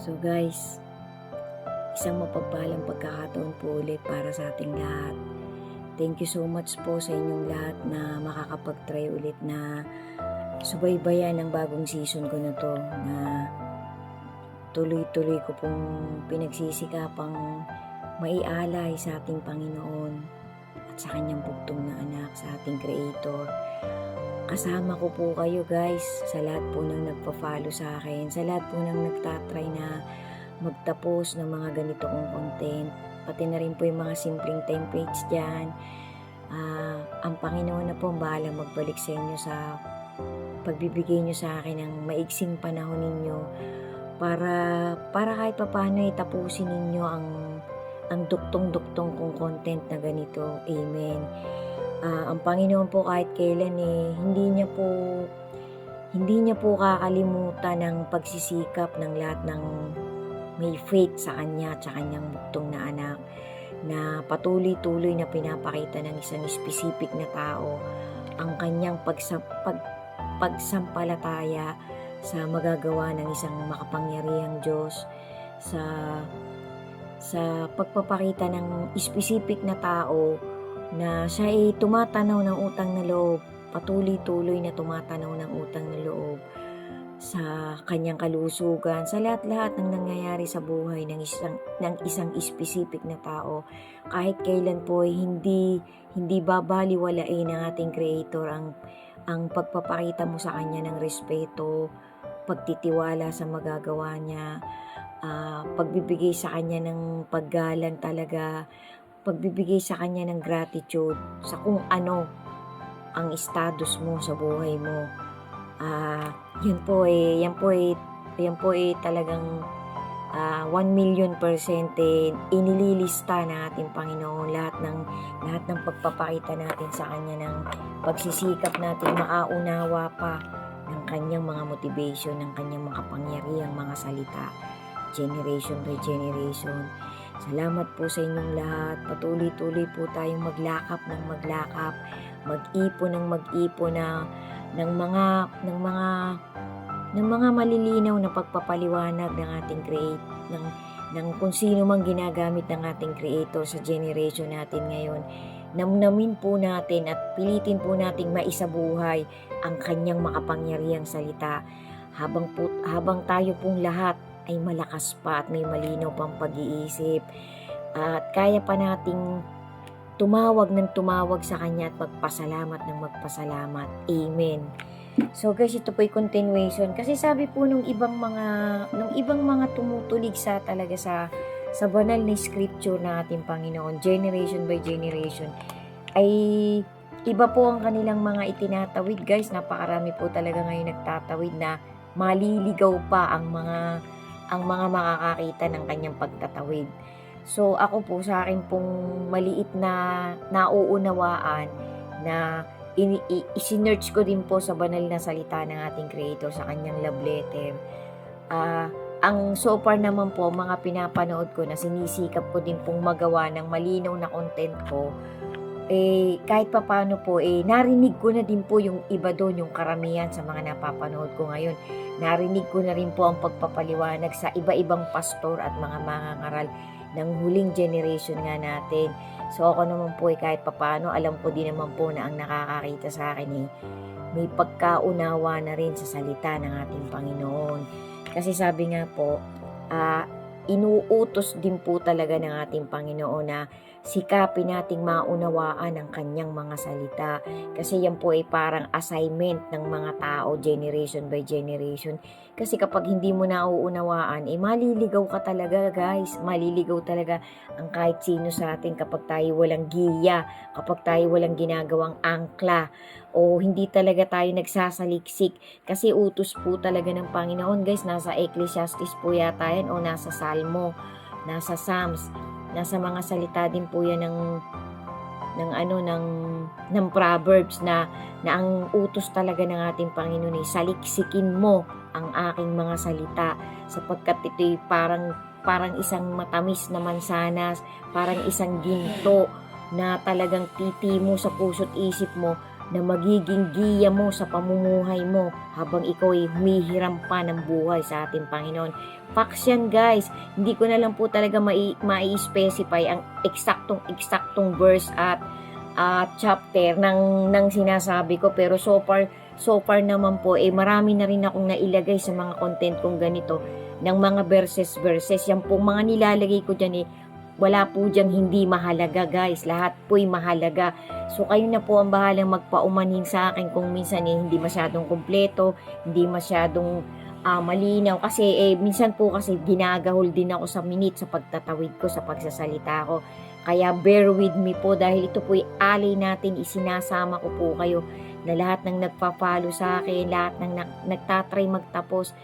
So guys, isang mapagpalang pagkakataon po ulit para sa ating lahat. Thank you so much po sa inyong lahat na makakapag-try ulit na subaybayan ang bagong season ko na to, na tuloy-tuloy ko pong pinagsisikapang maialay sa ating Panginoon at sa kanyang bugtong na anak, sa ating Creator. Kasama ko po kayo guys, sa lahat po ng nagpa-follow sa akin, sa lahat po ng nagtatry na magtapos ng mga ganito kong content, pati na rin po yung mga simpleng templates dyan. Ang Panginoon na po ang bahala magbalik sa inyo sa pagbibigay nyo sa akin ng maiksing panahon ninyo para kahit papaano tapusin ninyo ang duktong-duktong kong content na ganito. Amen. Ang Panginoon po kahit kailan hindi niya po kakalimutan ng pagsisikap ng lahat ng may faith sa Kanya at sa Kanyang bugtong na anak, na patuloy-tuloy na pinapakita ng isang specific na tao ang Kanyang pagsampalataya sa magagawa ng isang makapangyarihang Diyos, sa pagpapakita ng specific na tao na siya ay tumatanaw ng utang na loob, patuloy-tuloy na tumatanaw ng utang na loob sa kanyang kalusugan, sa lahat-lahat ng nangyayari sa buhay ng isang specific na tao. Kahit kailan po ay hindi babaliwalain ng ating Creator ang pagpapakita mo sa kanya ng respeto, pagtitiwala sa magagawa niya, pagbibigay sa kanya ng paggalang talaga, pagbibigay sa kanya ng gratitude sa kung ano ang status mo sa buhay mo. Yan po talagang 1,000,000% inililista ng ating Panginoon lahat ng pagpapakita natin sa kanya, ng pagsisikap natin makaunawa pa ng kanyang mga motivation, ng kanyang makapangyarihang mga salita, generation by generation. Salamat po sa inyong lahat. Patuloy-tuloy po tayong maglakap ng maglakap, mag-ipon ng mga malilinaw na pagpapaliwanag ng ating ng kung sino mang ginagamit ng ating Creator sa generation natin ngayon. Namnamin po natin at pilitin po nating maisabuhay ang kanyang makapangyarihang salita habang tayo pong lahat ay malakas pa at may malinaw pang pag-iisip, at kaya pa nating tumawag sa Kanya at magpasalamat ng magpasalamat. Amen. So guys, ito po yung continuation. Kasi sabi po nung ibang mga tumutulig sa talaga sa banal na scripture na ating Panginoon, generation by generation, ay iba po ang kanilang mga itinatawid guys. Napakarami po talaga ngayon nagtatawid na maliligaw pa ang mga makakakita ng kanyang pagtatawid. So ako po, sa akin pong maliit na nauunawaan, na isinearch ko din po sa banal na salita ng ating Creator sa kanyang love letter. Ang so far naman po, mga pinapanood ko na sinisikap ko din pong magawa ng malinaw na content ko, kahit papano po, narinig ko na din po yung iba doon, yung karamihan sa mga napapanood ko ngayon. Narinig ko na rin po ang pagpapaliwanag sa iba-ibang pastor at mga mangangaral ng huling generation nga natin. So ako naman po, kahit papano, alam ko din naman po na ang nakakakita sa akin may pagkaunawa na rin sa salita ng ating Panginoon. Kasi sabi nga po, inuutos din po talaga ng ating Panginoon na sikapin nating maunawaan ang kanyang mga salita. Kasi yan po ay parang assignment ng mga tao, generation by generation. Kasi kapag hindi mo nauunawaan, maliligaw ka talaga guys. Maliligaw talaga ang kahit sino sa atin kapag tayo walang giya, kapag tayo walang ginagawang angkla, o hindi talaga tayo nagsasaliksik. Kasi utos po talaga ng Panginoon guys. Nasa Ecclesiastes po yata yan, o nasa Salmo, nasa Psalms, nasa mga salita din po yan ng Proverbs, na ang utos talaga ng ating Panginoon ay saliksikin mo ang aking mga salita, sapagkat ito'y parang isang matamis na mansanas, parang isang ginto na talagang titimo sa puso't isip mo na magiging giya mo sa pamumuhay mo habang ikaw ay humihiram pa ng buhay sa ating Panginoon. Facts yan guys, hindi ko na lang po talaga mai-specify ang eksaktong verse at chapter ng sinasabi ko, pero so far naman po marami na rin akong nailagay sa mga content kong ganito ng mga verses. Yan po mga nilalagay ko dyan wala po dyan hindi mahalaga guys, lahat po'y mahalaga. So kayo na po ang bahalang magpaumanhin sa akin kung minsan hindi masyadong kumpleto, hindi masyadong malinaw, kasi minsan po kasi ginagahol din ako sa minute sa pagtatawid ko, sa pagsasalita ko. Kaya bear with me po, dahil ito po'y alay natin, isinasama ko po kayo na lahat ng nagpa-follow sa akin, lahat ng nagtatry magtapos.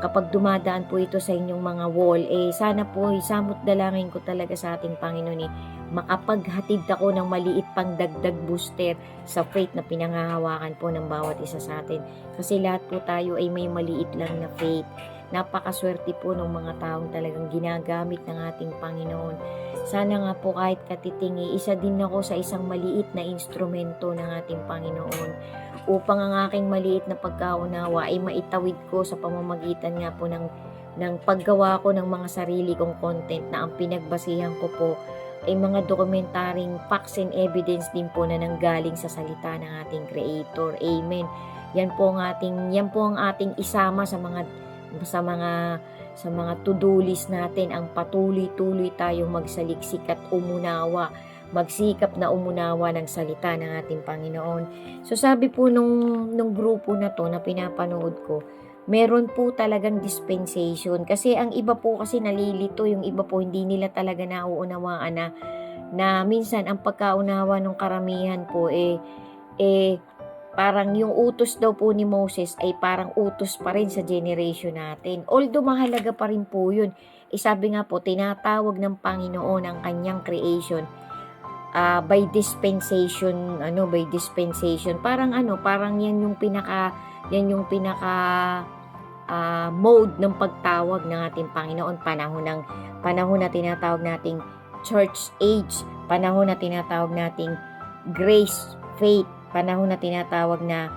Kapag dumadaan po ito sa inyong mga wall, sana po isamot dalangin ko talaga sa ating Panginoon makapaghatid ako ng maliit pang dagdag booster sa faith na pinanghahawakan po ng bawat isa sa atin. Kasi lahat po tayo ay may maliit lang na faith. Napakaswerte po ng mga taong talagang ginagamit ng ating Panginoon. Sana nga po kahit katitingi, isa din ako sa isang maliit na instrumento ng ating Panginoon, upang ang aking maliit na pagkaunawa ay maitawid ko sa pamamagitan nga po ng paggawa ko ng mga sarili kong content na ang pinagbasihan ko po ay mga dokumentaring facts and evidence din po na nanggaling sa salita ng ating Creator. Amen. Yan po ang ating isama sa mga to-do list natin, ang patuloy-tuloy tayong magsaliksik at magsikap na umunawa ng salita ng ating Panginoon. So sabi po nung grupo na to na pinapanood ko, meron po talagang dispensation. Kasi ang iba po kasi nalilito, yung iba po hindi nila talaga nauunawaan na minsan ang pagkaunawa ng karamihan po parang yung utos daw po ni Moses ay parang utos pa rin sa generation natin. Although mahalaga pa rin po yun. Sabi nga po, tinatawag ng Panginoon ang kanyang creation by dispensation. Parang yan yung pinaka mode ng pagtawag ng ating Panginoon. Panahon na tinatawag nating church age, panahon na tinatawag nating grace, faith, panahon na tinatawag na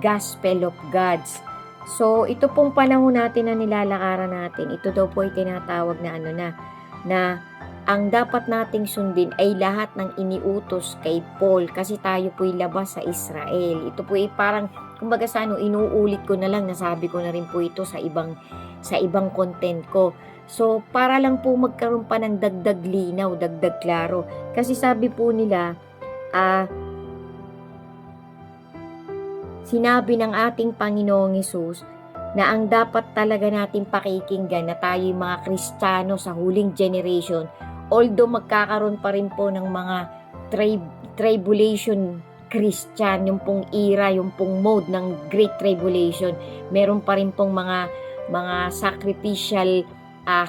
gospel of gods. So ito pong panahon natin na nilalakaran natin, ito daw po ay tinatawag na ang dapat nating sundin ay lahat ng iniutos kay Paul, kasi tayo po'y labas sa Israel. Ito po ay parang, kumbaga inuulit ko na lang, nasabi ko na rin po ito sa ibang content ko. So, para lang po magkaroon pa ng dagdag linaw, dagdag klaro. Kasi sabi po nila, sinabi ng ating Panginoong Hesus na ang dapat talaga natin pakikinggan na tayo'y mga Kristiyano sa huling generation, although magkakaroon pa rin po ng mga tribulation Christian, yung pong era, yung pong mode ng Great Tribulation, meron pa rin pong mga sacrificial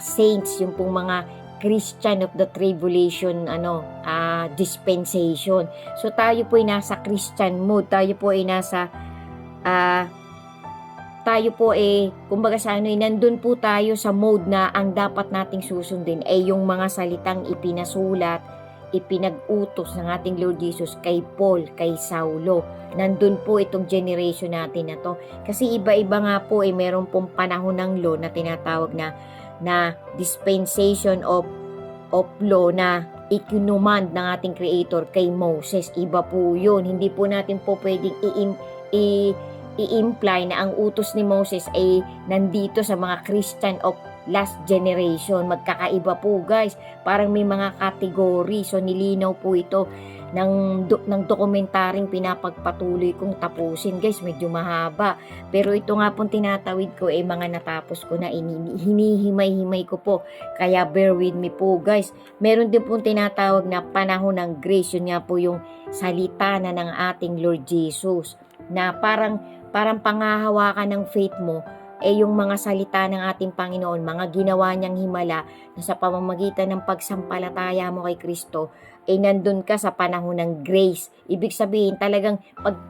saints, yung pong mga Christian of the Tribulation dispensation. So tayo po ay nasa Christian mode, tayo po ay kumbaga nandun po tayo sa mode na ang dapat nating susundin ay yung mga salitang ipinasulat, ipinag-utos ng ating Lord Jesus kay Paul, kay Saulo. Nandun po itong generation natin na to. Kasi iba-iba nga po meron pong panahon ng law na tinatawag na dispensation of law na ikinuman ng ating Creator kay Moses. Iba po yun. Hindi po natin po pwedeng i-imply na ang utos ni Moses ay nandito sa mga Christian of last generation. Magkakaiba po guys, parang may mga category. So nilinaw po ito ng dokumentaring pinapagpatuloy kong tapusin guys, medyo mahaba, pero ito nga pong tinatawid ko mga natapos ko na, hinihimay-himay ko po, kaya bear with me po guys. Meron din pong tinatawag na panahon ng grace, yun nga po yung salita na ng ating Lord Jesus na parang panghahawakan ng faith mo yung mga salita ng ating Panginoon, mga ginawa niyang himala na sa pamamagitan ng pagsampalataya mo kay Kristo nandun ka sa panahon ng grace. Ibig sabihin talagang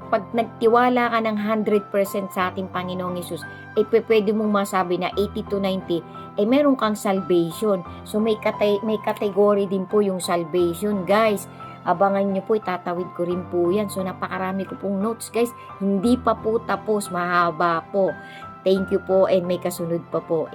pag nagtiwala ka ng 100% sa ating Panginoong Hesus, pwede mong masabi na 80 to 90 meron kang salvation. So may category din po yung salvation guys. abangan nyo po, itatawid ko rin po yan. So, napakarami ko pong notes, guys. Hindi pa po tapos, mahaba po. Thank you po and may kasunod pa po.